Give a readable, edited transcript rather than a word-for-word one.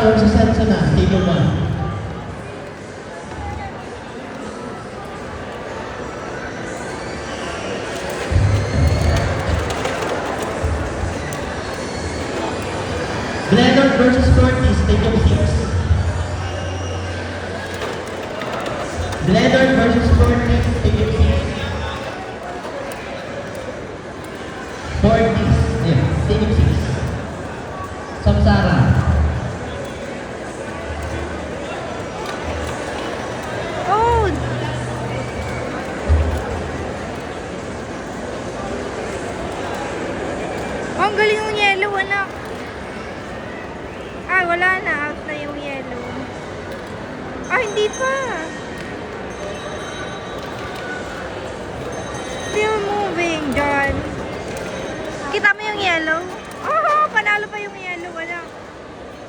versus Sensona, table 1. Glennon versus Cortis, table 6. Glennon versus Cortis, table 6. Cortis, yeah, table 6. Samsara. Oh! Ang galing yung yellow, anak. Ay, wala na. Out na yung yellow. Ah, hindi pa. Still moving, John. Kita mo yung yellow? Oh, panalo pa yung yellow. Wala.